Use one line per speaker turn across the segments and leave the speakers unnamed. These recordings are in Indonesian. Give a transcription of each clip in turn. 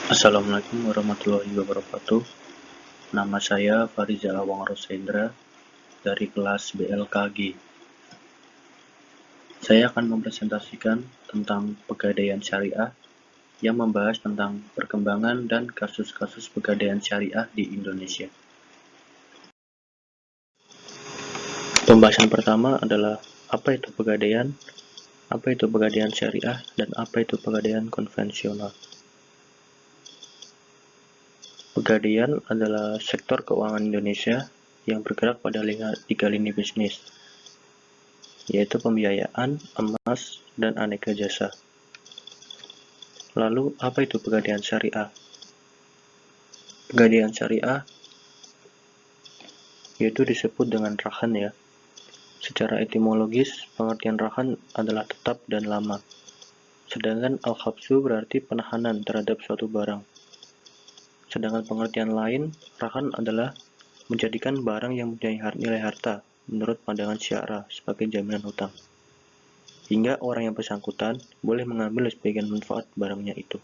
Assalamualaikum warahmatullahi wabarakatuh. Nama saya Farizal Awang Rosendra dari kelas BLKG. Saya akan mempresentasikan tentang Pegadaian Syariah yang membahas tentang perkembangan dan kasus-kasus pegadaian syariah di Indonesia. Pembahasan pertama adalah apa itu pegadaian, apa itu pegadaian syariah, dan apa itu pegadaian konvensional. Pegadaian adalah sektor keuangan Indonesia yang bergerak pada tiga lini bisnis, yaitu pembiayaan, emas, dan aneka jasa. Lalu, apa itu pegadaian syariah? Pegadaian syariah yaitu disebut dengan rahan ya. Secara etimologis, pengertian rahan adalah tetap dan lama. Sedangkan al-habsu berarti penahanan terhadap suatu barang. Sedangkan pengertian lain, rahan adalah menjadikan barang yang mempunyai nilai harta menurut pandangan syara sebagai jaminan hutang, hingga orang yang bersangkutan boleh mengambil sebagian manfaat barangnya itu.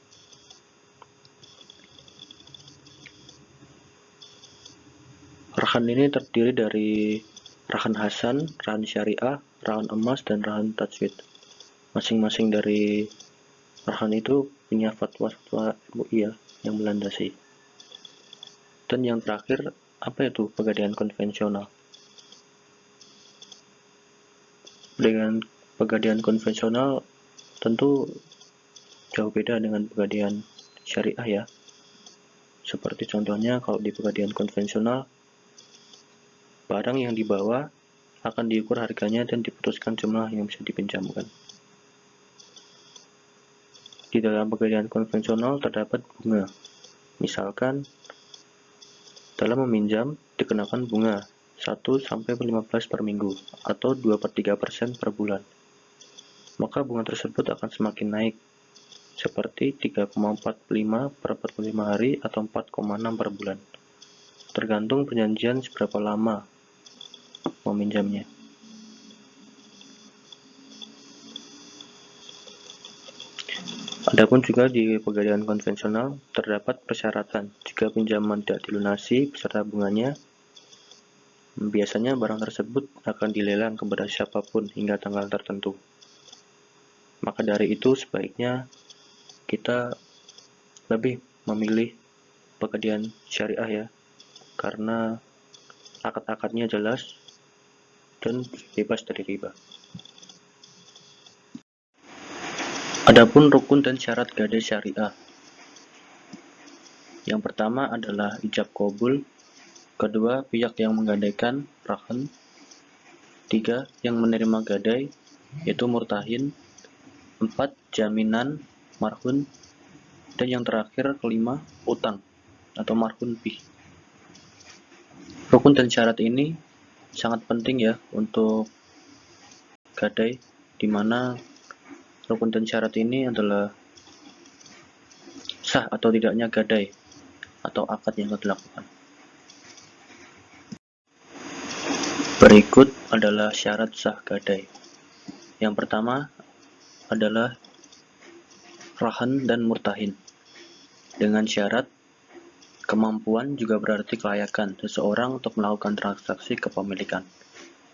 Rahan ini terdiri dari rahan hasan, rahan syariah, rahan emas, dan rahan tajwid. Masing-masing dari rahan itu punya fatwa-fatwa MUI yang melandasi. Dan yang terakhir, apa itu pegadaian konvensional? Dengan pegadaian konvensional tentu jauh beda dengan pegadaian syariah ya. Seperti contohnya kalau di pegadaian konvensional, barang yang dibawa akan diukur harganya dan diputuskan jumlah yang bisa dipinjamkan. Di dalam pegadaian konvensional terdapat bunga. Misalkan, dalam meminjam dikenakan bunga 1-15 per minggu atau 2/3% per bulan. Maka bunga tersebut akan semakin naik, seperti 3,45 per 45 hari atau 4,6 per bulan. Tergantung perjanjian seberapa lama meminjamnya. Adapun juga di pegadaian konvensional terdapat persyaratan jika pinjaman tidak dilunasi beserta bunganya. Biasanya barang tersebut akan dilelang kepada siapapun hingga tanggal tertentu. Maka dari itu sebaiknya kita lebih memilih pegadaian syariah ya, karena akad-akadnya jelas dan bebas dari riba. Adapun rukun dan syarat gadai syariah. Yang pertama adalah ijab qabul, kedua pihak yang menggadaikan rahan, tiga yang menerima gadai yaitu murtahin, 4 jaminan marhun, dan yang terakhir kelima utang atau marhun bih. Rukun dan syarat ini sangat penting ya untuk gadai, di mana rukun dan syarat ini adalah sah atau tidaknya gadai atau akad yang dilakukan. Berikut adalah syarat sah gadai. Yang pertama adalah rahan dan murtahin. Dengan syarat kemampuan juga berarti kelayakan seseorang untuk melakukan transaksi kepemilikan.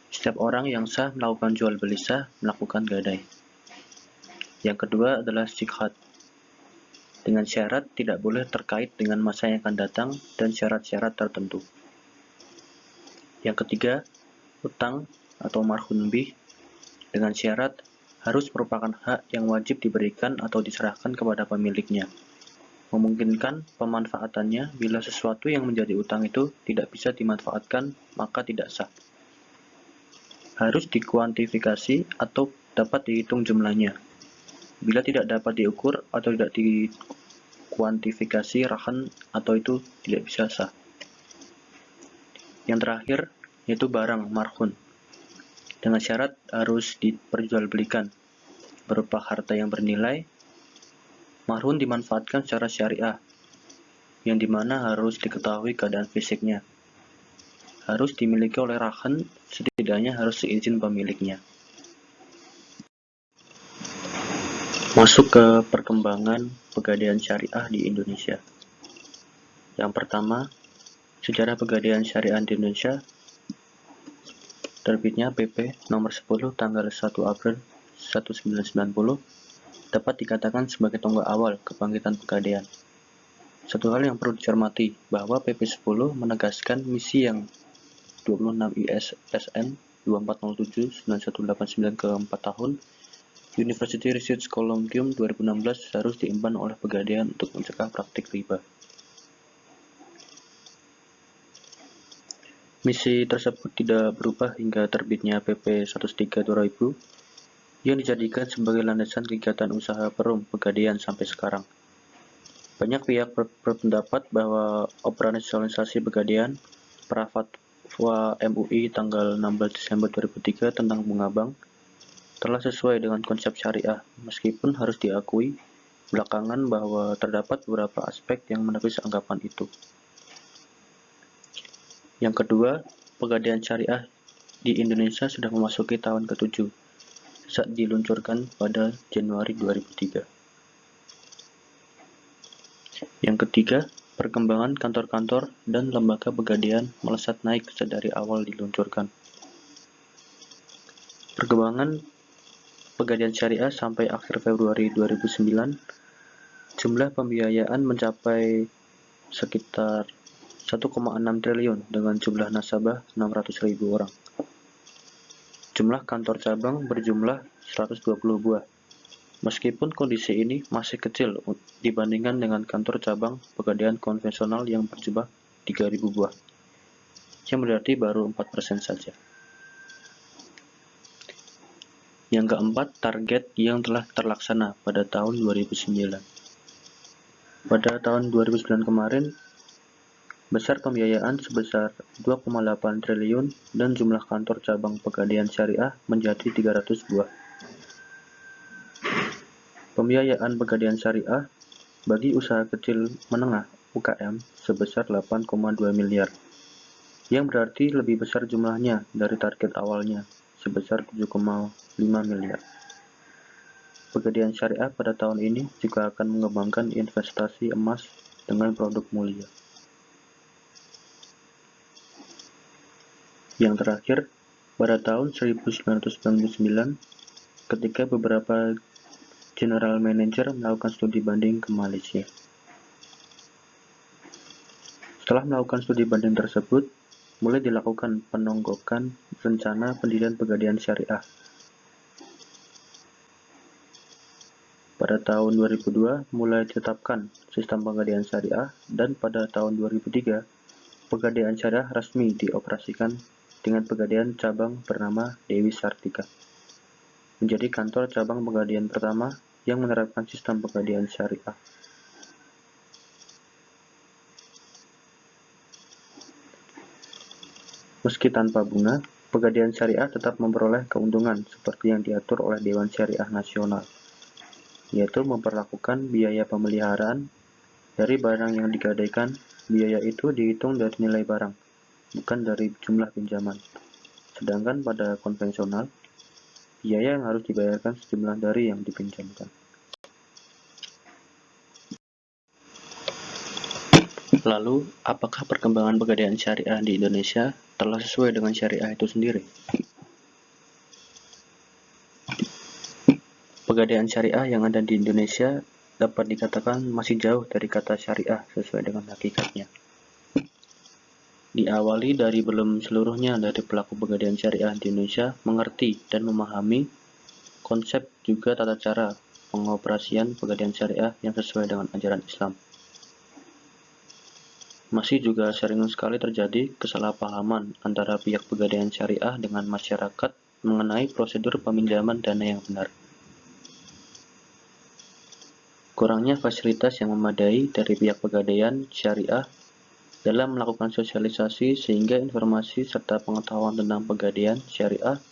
Setiap orang yang sah melakukan jual beli sah melakukan gadai. Yang kedua adalah sikhat. Dengan syarat tidak boleh terkait dengan masa yang akan datang dan syarat-syarat tertentu. Yang ketiga, utang atau marhun bih. Dengan syarat harus merupakan hak yang wajib diberikan atau diserahkan kepada pemiliknya. Memungkinkan pemanfaatannya bila sesuatu yang menjadi utang itu tidak bisa dimanfaatkan, maka tidak sah. Harus dikuantifikasi atau dapat dihitung jumlahnya. Bila tidak dapat diukur atau tidak dikuantifikasi rahan atau itu tidak bisa sah. Yang terakhir yaitu barang marhun. Dengan syarat harus diperjualbelikan berupa harta yang bernilai. Marhun dimanfaatkan secara syariah, yang dimana harus diketahui keadaan fisiknya. Harus dimiliki oleh rahan, setidaknya harus seizin pemiliknya. Masuk ke perkembangan pegadaian syariah di Indonesia. Yang pertama, sejarah pegadaian syariah di Indonesia. Terbitnya PP nomor 10 tanggal 1 April 1990 dapat dikatakan sebagai tonggak awal kebangkitan pegadaian. Satu hal yang perlu dicermati bahwa PP 10 menegaskan misi yang 26 ISSN 2407-9189 ke 4 tahun University Research Colloquium 2016 harus diemban oleh pegadaian untuk mencegah praktik riba. Misi tersebut tidak berubah hingga terbitnya PP 103/2000 yang dijadikan sebagai landasan kegiatan usaha perum pegadaian sampai sekarang. Banyak pihak berpendapat bahwa operasionalisasi pegadaian Prafatwa MUI tanggal 16 Desember 2003 tentang bunga bank telah sesuai dengan konsep syariah, meskipun harus diakui belakangan bahwa terdapat beberapa aspek yang menepis anggapan itu. Yang kedua, pegadaian syariah di Indonesia sudah memasuki tahun ke-7 saat diluncurkan pada Januari 2003. Yang ketiga, perkembangan kantor-kantor dan lembaga pegadaian melesat naik dari awal diluncurkan. Perkembangan pegadaian syariah sampai akhir Februari 2009, jumlah pembiayaan mencapai sekitar 1,6 triliun dengan jumlah nasabah 600.000 orang. Jumlah kantor cabang berjumlah 120 buah. Meskipun kondisi ini masih kecil dibandingkan dengan kantor cabang pegadaian konvensional yang berjumlah 3.000 buah, yang berarti baru 4% saja. Yang keempat, target yang telah terlaksana pada tahun 2009. Pada tahun 2009 kemarin, besar pembiayaan sebesar 2,8 triliun dan jumlah kantor cabang pegadaian syariah menjadi 300 buah. Pembiayaan pegadaian syariah bagi usaha kecil menengah (UKM) sebesar 8,2 miliar, yang berarti lebih besar jumlahnya dari target awalnya sebesar 7,5 miliar. Pegadaian syariah pada tahun ini juga akan mengembangkan investasi emas dengan produk mulia. Yang terakhir, pada tahun 1999, ketika beberapa general manager melakukan studi banding ke Malaysia. Setelah melakukan studi banding tersebut, mulai dilakukan penonggokan rencana pendirian pegadaian syariah. Pada tahun 2002, mulai ditetapkan sistem pegadaian syariah dan pada tahun 2003, pegadaian syariah resmi dioperasikan dengan pegadaian cabang bernama Dewi Sartika, menjadi kantor cabang pegadaian pertama yang menerapkan sistem pegadaian syariah. Meski tanpa bunga, pegadaian syariah tetap memperoleh keuntungan seperti yang diatur oleh Dewan Syariah Nasional, yaitu memperlakukan biaya pemeliharaan dari barang yang digadaikan. Biaya itu dihitung dari nilai barang, bukan dari jumlah pinjaman. Sedangkan pada konvensional, biaya yang harus dibayarkan sejumlah dari yang dipinjamkan. Lalu, apakah perkembangan pegadaian syariah di Indonesia telah sesuai dengan syariah itu sendiri? Pegadaian syariah yang ada di Indonesia dapat dikatakan masih jauh dari kata syariah sesuai dengan hakikatnya. Diawali dari belum seluruhnya dari pelaku pegadaian syariah di Indonesia mengerti dan memahami konsep juga tata cara pengoperasian pegadaian syariah yang sesuai dengan ajaran Islam. Masih juga sering sekali terjadi kesalahpahaman antara pihak pegadaian syariah dengan masyarakat mengenai prosedur peminjaman dana yang benar. Kurangnya fasilitas yang memadai dari pihak pegadaian syariah dalam melakukan sosialisasi sehingga informasi serta pengetahuan tentang pegadaian syariah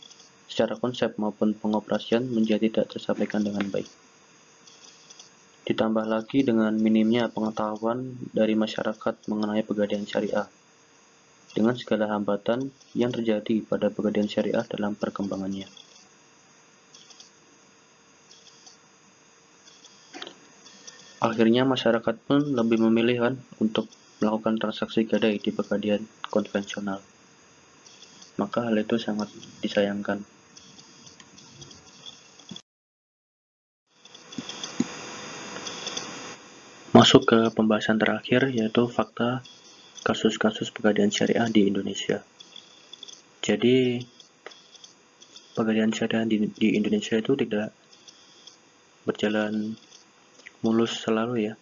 secara konsep maupun pengoperasian menjadi tidak tersampaikan dengan baik. Ditambah lagi dengan minimnya pengetahuan dari masyarakat mengenai pegadaian syariah, dengan segala hambatan yang terjadi pada pegadaian syariah dalam perkembangannya. Akhirnya masyarakat pun lebih memilih kan untuk melakukan transaksi gadai di pegadaian konvensional. Maka hal itu sangat disayangkan. Masuk ke pembahasan terakhir, yaitu fakta kasus-kasus pegadaian syariah di Indonesia. Jadi, pegadaian syariah di Indonesia itu tidak berjalan mulus selalu ya.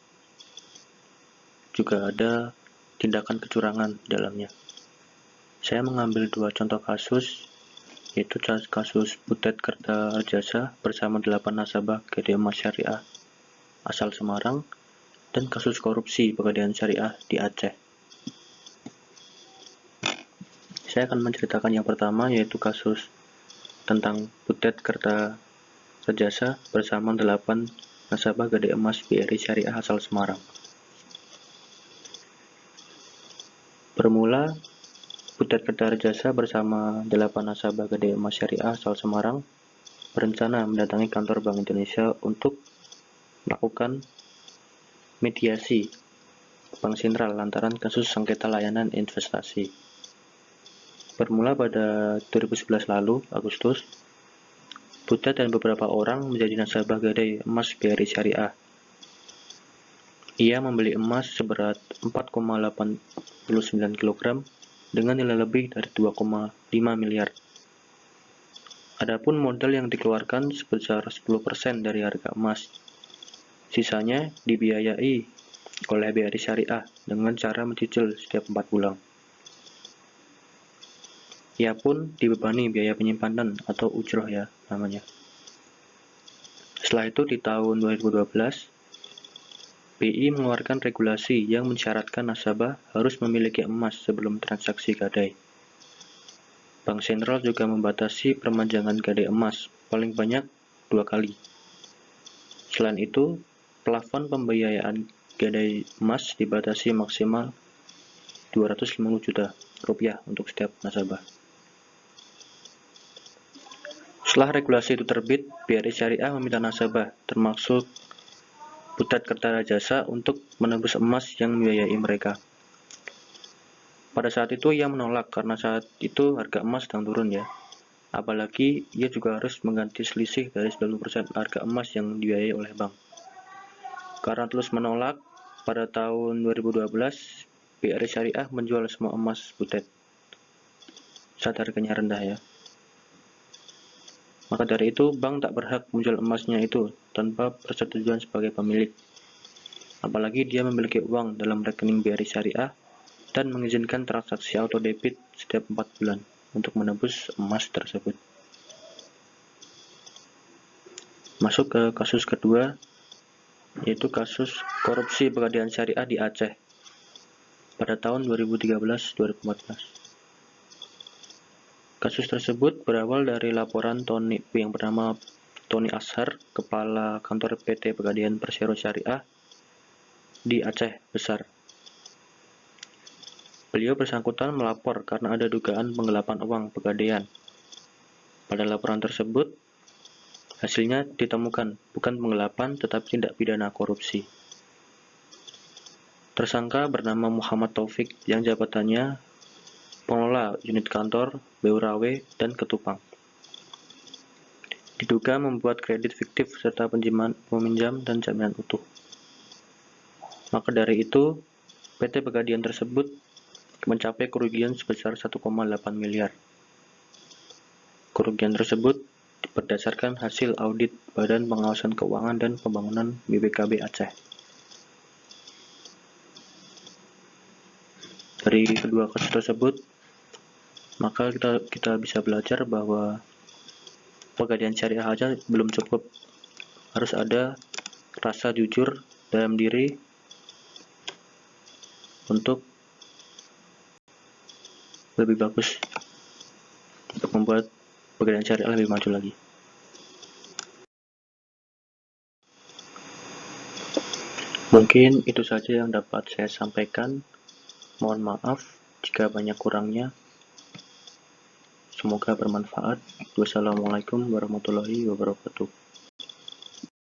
Juga ada tindakan kecurangan di dalamnya. Saya mengambil 2 contoh kasus, yaitu kasus Butet Kertajasa bersama 8 nasabah Gadai Emas Syariah asal Semarang, dan kasus korupsi pegadaian syariah di Aceh. Saya akan menceritakan yang pertama, yaitu kasus tentang Butet Kertajasa bersama 8 nasabah Gadai Emas BRI Syariah asal Semarang. Bermula, Butet Kertajasa bersama 8 nasabah Gadai Emas Syariah asal Semarang berencana mendatangi kantor Bank Indonesia untuk melakukan mediasi Bank Sentral lantaran kasus sengketa layanan investasi. Bermula pada 2011 lalu, Agustus, Butet dan beberapa orang menjadi nasabah Gadai Emas BRI Syariah. Ia membeli emas seberat 4,89 kg dengan nilai lebih dari 2,5 miliar. Adapun modal yang dikeluarkan sebesar 10% dari harga emas. Sisanya dibiayai oleh BRI Syariah dengan cara mencicil setiap 4 bulan. Ia pun dibebani biaya penyimpanan atau ujroh ya namanya. Setelah itu di tahun 2012, BI mengeluarkan regulasi yang mensyaratkan nasabah harus memiliki emas sebelum transaksi gadai. Bank Sentral juga membatasi perpanjangan gadai emas paling banyak 2 kali. Selain itu, plafon pembiayaan gadai emas dibatasi maksimal 250 juta rupiah untuk setiap nasabah. Setelah regulasi itu terbit, BRI Syariah meminta nasabah, termasuk Butet Kertajasa, untuk menebus emas yang membiayai mereka. Pada saat itu ia menolak karena saat itu harga emas sedang turun ya. Apalagi ia juga harus mengganti selisih dari 90% harga emas yang dibiayai oleh bank. Karena terus menolak, pada tahun 2012 BRI Syariah menjual semua emas Butet saat harganya rendah ya. Maka dari itu, bank tak berhak menjual emasnya itu tanpa persetujuan sebagai pemilik. Apalagi dia memiliki uang dalam rekening BRI Syariah dan mengizinkan transaksi auto debit setiap 4 bulan untuk menebus emas tersebut. Masuk ke kasus kedua, yaitu kasus korupsi pegadaian syariah di Aceh pada tahun 2013-2014. Kasus tersebut berawal dari laporan yang bernama Tony Ashar, Kepala Kantor PT Pegadaian Persero Syariah di Aceh Besar. Beliau bersangkutan melapor karena ada dugaan penggelapan uang pegadaian. Pada laporan tersebut, hasilnya ditemukan bukan penggelapan tetapi tindak pidana korupsi. Tersangka bernama Muhammad Taufik yang jabatannya pengelola unit kantor, Beurawe, dan Ketupang. Diduga membuat kredit fiktif serta peminjam dan jaminan utuh. Maka dari itu, PT Pegadaian tersebut mencapai kerugian sebesar 1,8 miliar. Kerugian tersebut berdasarkan hasil audit Badan Pengawasan Keuangan dan Pembangunan BPKB Aceh. Dari kedua kasus tersebut, maka kita bisa belajar bahwa pegadaian syariah aja belum cukup. Harus ada rasa jujur dalam diri untuk lebih bagus, untuk membuat pegadaian syariah lebih maju lagi. Mungkin itu saja yang dapat saya sampaikan. Mohon maaf jika banyak kurangnya. Semoga bermanfaat. Wassalamualaikum warahmatullahi wabarakatuh.